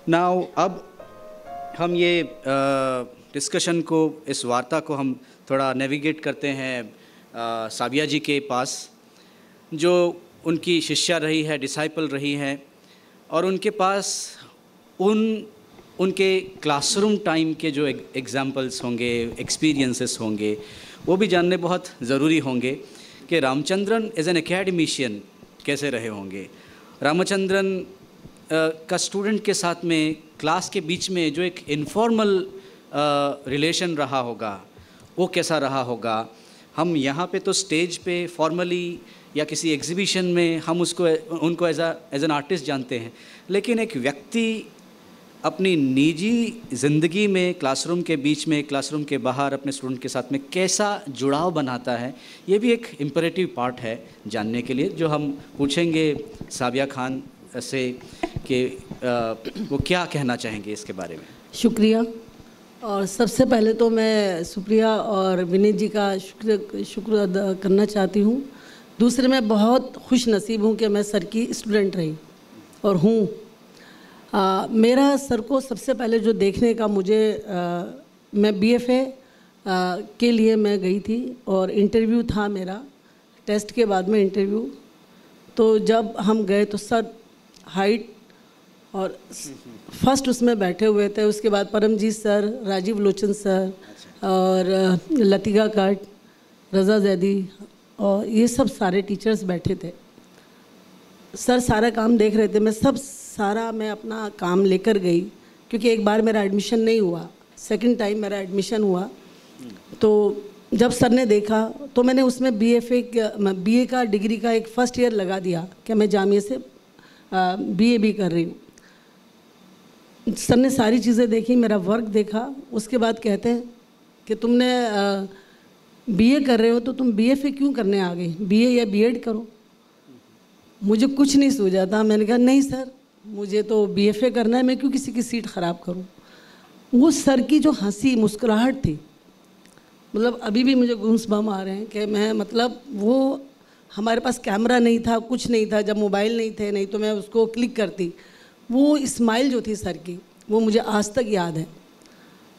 Now अब हम ये डिस्कशन को, इस वार्ता को हम थोड़ा नेविगेट करते हैं साबिया जी के पास, जो उनकी शिष्या रही है, डिसाइपल रही है, और उनके पास उनके क्लासरूम टाइम के जो एग्जाम्पल्स होंगे, एक्सपीरियंसेस होंगे, वो भी जानने बहुत ज़रूरी होंगे कि रामचंद्रन एज एन एकेडमिशियन कैसे रहे होंगे। रामचंद्रन का स्टूडेंट के साथ में क्लास के बीच में जो एक इनफॉर्मल रिलेशन रहा होगा, वो कैसा रहा होगा। हम यहाँ पे तो स्टेज पे फॉर्मली या किसी एग्जीबिशन में हम उनको एज एन आर्टिस्ट जानते हैं, लेकिन एक व्यक्ति अपनी निजी ज़िंदगी में क्लासरूम के बीच में, क्लासरूम के बाहर अपने स्टूडेंट के साथ में कैसा जुड़ाव बनाता है, ये भी एक इम्परेटिव पार्ट है जानने के लिए, जो हम पूछेंगे साबिया खान से कि वो क्या कहना चाहेंगे इसके बारे में। शुक्रिया। और सबसे पहले तो मैं सुप्रिया और विनीत जी का शुक्र अदा करना चाहती हूँ। दूसरे मैं बहुत खुश नसीब हूँ कि मैं सर की स्टूडेंट रही और हूँ। मेरा सर को सबसे पहले जो देखने का मैं BFA के लिए मैं गई थी और इंटरव्यू था मेरा, टेस्ट के बाद में इंटरव्यू। तो जब हम गए तो सर हाइट और फर्स्ट उसमें बैठे हुए थे, उसके बाद परमजीत सर, राजीव लोचन सर और लतिका काट, रज़ा जैदी और ये सब सारे टीचर्स बैठे थे। सर सारा काम देख रहे थे। मैं अपना काम लेकर गई, क्योंकि एक बार मेरा एडमिशन नहीं हुआ, सेकंड टाइम मेरा एडमिशन हुआ। तो जब सर ने देखा तो मैंने उसमें BA का डिग्री का एक फ़र्स्ट ईयर लगा दिया कि मैं जामिया से BA भी कर रही हूँ। सर ने सारी चीज़ें देखी, मेरा वर्क देखा, उसके बाद कहते हैं कि तुमने BA कर रहे हो तो तुम BFA क्यों करने आ गई, BA या BEd करो। मुझे कुछ नहीं सूझा था। मैंने कहा नहीं सर, मुझे तो BFA करना है, मैं क्यों किसी की सीट ख़राब करूं। वो सर की जो हंसी मुस्कुराहट थी, मतलब अभी भी मुझे गूंसबम्स आ रहे हैं कि मैं, मतलब वो, हमारे पास कैमरा नहीं था, कुछ नहीं था, जब मोबाइल नहीं थे, नहीं तो मैं उसको क्लिक करती। वो स्माइल जो थी सर की, वो मुझे आज तक याद है।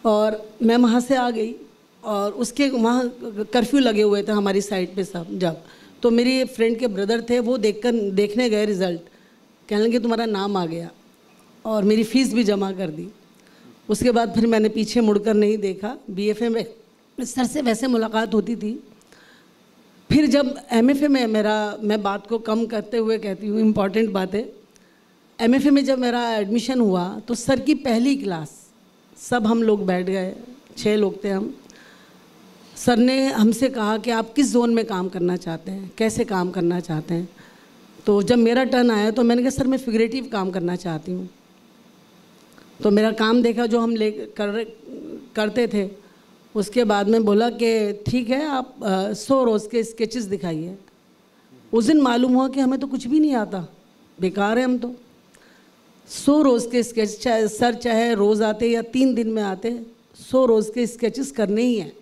और मैं वहाँ से आ गई और उसके वहाँ कर्फ्यू लगे हुए थे हमारी साइड पे सब। जब तो मेरी फ्रेंड के ब्रदर थे, वो देखने गए रिज़ल्ट, कहने लगे तुम्हारा नाम आ गया, और मेरी फ़ीस भी जमा कर दी। उसके बाद फिर मैंने पीछे मुड़कर नहीं देखा। BFA में सर से वैसे मुलाकात होती थी। फिर जब MFA में मैं बात को कम करते हुए कहती हूँ, इम्पॉर्टेंट बात है, MFA में जब मेरा एडमिशन हुआ तो सर की पहली क्लास, सब हम लोग बैठ गए, 6 लोग थे हम। सर ने हमसे कहा कि आप किस जोन में काम करना चाहते हैं, कैसे काम करना चाहते हैं। तो जब मेरा टर्न आया तो मैंने कहा सर मैं फिगरेटिव काम करना चाहती हूँ। तो मेरा काम देखा जो हम करते थे। उसके बाद में बोला कि ठीक है, आप 100 रोज़ के स्केचेस दिखाइए। उस दिन मालूम हुआ कि हमें तो कुछ भी नहीं आता, बेकार है हम तो। 100 रोज़ के स्केच, चाहे रोज़ आते या 3 दिन में आते, 100 रोज़ के स्केचेस करने ही हैं।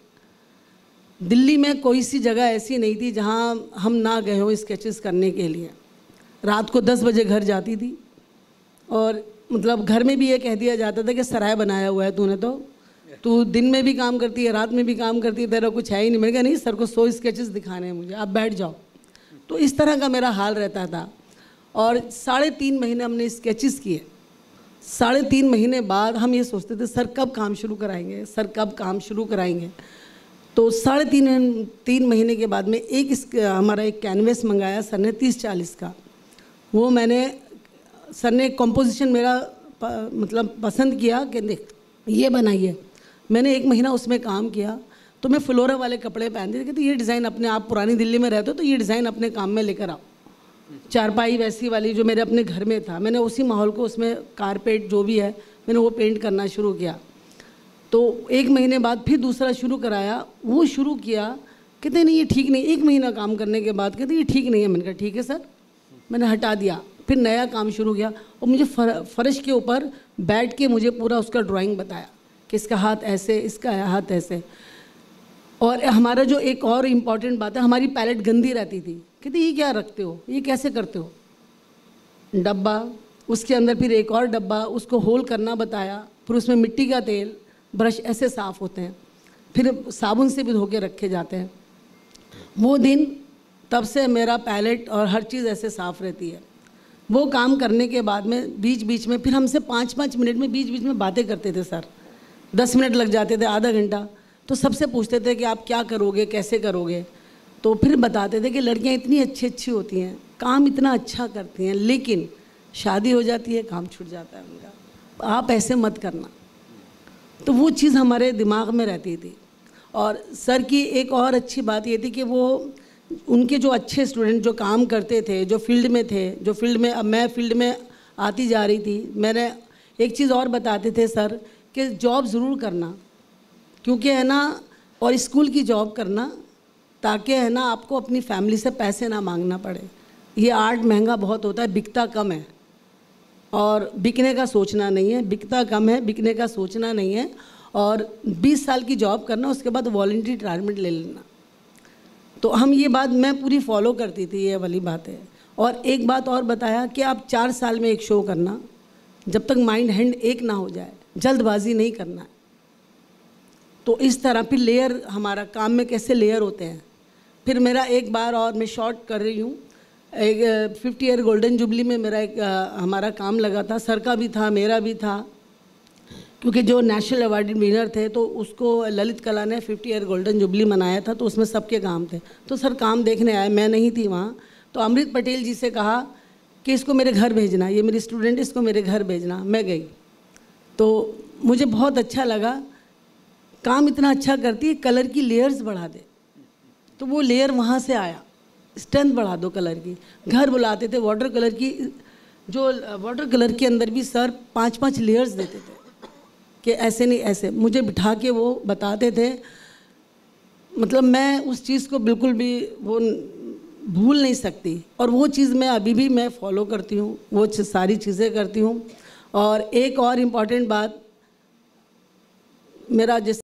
दिल्ली में कोई सी जगह ऐसी नहीं थी जहाँ हम ना गए हों स्केचेस करने के लिए। रात को 10 बजे घर जाती थी और मतलब घर में भी ये कह दिया जाता था कि सराय बनाया हुआ है तूने, तो तू दिन में भी काम करती है, रात में भी काम करती है, तेरा कुछ है ही नहीं। मैंने कहा नहीं सर को 100 स्केचेस दिखाने हैं मुझे, आप बैठ जाओ। तो इस तरह का मेरा हाल रहता था। और 3.5 महीने हमने स्केचेस किए। 3.5 महीने बाद हम ये सोचते थे सर कब काम शुरू कराएंगे, सर कब काम शुरू कराएंगे। तो 3.5 महीने के बाद में हमारा एक कैनवस मंगाया सर ने 30-40 का। वो सर ने कॉम्पोजिशन मेरा मतलब पसंद किया कि देख ये बनाइए। मैंने 1 महीना उसमें काम किया। तो मैं फ्लोरा वाले कपड़े पहनती थी, कहती ये डिज़ाइन अपने, आप पुरानी दिल्ली में रहते हो तो ये डिज़ाइन अपने काम में लेकर आओ। चारपाई वैसी वाली जो मेरे अपने घर में था, मैंने उसी माहौल को, उसमें कारपेट जो भी है, मैंने वो पेंट करना शुरू किया। तो 1 महीने बाद फिर दूसरा शुरू कराया, वो शुरू किया। कहते नहीं ये ठीक नहीं। 1 महीना काम करने के बाद कहते ये ठीक नहीं है। मैंने कहा ठीक है सर, मैंने हटा दिया। फिर नया काम शुरू किया और मुझे फर्श के ऊपर बैठ के मुझे पूरा उसका ड्राइंग बताया कि इसका हाथ ऐसे, इसका हाथ ऐसे। और हमारा जो एक और इम्पॉर्टेंट बात है, हमारी पैलेट गंदी रहती थी। कहते ये क्या रखते हो, ये कैसे करते हो। डब्बा, उसके अंदर फिर एक और डब्बा, उसको होल करना बताया, फिर उसमें मिट्टी का तेल, ब्रश ऐसे साफ़ होते हैं, फिर साबुन से भी धो के रखे जाते हैं। वो दिन तब से मेरा पैलेट और हर चीज़ ऐसे साफ़ रहती है। वो काम करने के बाद में बीच बीच में फिर हमसे 5-5 मिनट में बीच बीच में बातें करते थे सर। 10 मिनट लग जाते थे, आधा घंटा। तो सबसे पूछते थे कि आप क्या करोगे, कैसे करोगे। तो फिर बताते थे कि लड़कियां इतनी अच्छी अच्छी होती हैं, काम इतना अच्छा करती हैं, लेकिन शादी हो जाती है, काम छूट जाता है उनका, आप ऐसे मत करना। तो वो चीज़ हमारे दिमाग में रहती थी। और सर की एक और अच्छी बात ये थी कि वो उनके जो अच्छे स्टूडेंट जो काम करते थे, जो फील्ड में थे, जो फील्ड में, अब मैं फील्ड में आती जा रही थी, मैंने एक चीज़ और बताते थे सर कि जॉब ज़रूर करना, क्योंकि है ना, और स्कूल की जॉब करना, ताकि है ना आपको अपनी फैमिली से पैसे ना मांगना पड़े। ये आर्ट महंगा बहुत होता है, बिकता कम है, और बिकने का सोचना नहीं है, बिकता कम है, बिकने का सोचना नहीं है। और 20 साल की जॉब करना, उसके बाद वॉलंटरी रिटायरमेंट ले लेना। तो हम ये बात मैं पूरी फॉलो करती थी, ये वाली बात है। और एक बात और बताया कि आप 4 साल में एक शो करना, जब तक माइंड हैंड एक ना हो जाए, जल्दबाजी नहीं करना है। तो इस तरह फिर लेयर, हमारा काम में कैसे लेयर होते हैं। फिर मेरा एक बार और, मैं शॉर्ट कर रही हूँ, एक 50 ईयर गोल्डन जुबली में मेरा एक हमारा काम लगा था, सर का भी था, मेरा भी था, क्योंकि जो नेशनल अवार्ड विनर थे तो उसको ललित कला ने 50 ईयर गोल्डन जुबली मनाया था, तो उसमें सबके काम थे। तो सर काम देखने आए, मैं नहीं थी वहाँ। तो अमृत पटेल जी से कहा कि इसको मेरे घर भेजना, ये मेरी स्टूडेंट, इसको मेरे घर भेजना। मैं गई तो मुझे बहुत अच्छा लगा, काम इतना अच्छा करती है, कलर की लेयर्स बढ़ा दे। तो वो लेयर वहाँ से आया, स्ट्रेंथ बढ़ा दो कलर की। घर बुलाते थे, वाटर कलर की, जो वाटर कलर के अंदर भी सर 5-5 लेयर्स देते थे कि ऐसे नहीं ऐसे, मुझे बिठा के वो बताते थे। मतलब मैं उस चीज़ को बिल्कुल भी वो भूल नहीं सकती, और वो चीज़ मैं अभी भी मैं फॉलो करती हूँ, वो सारी चीज़ें करती हूँ। और एक और इम्पॉर्टेंट बात, मेरा जैसे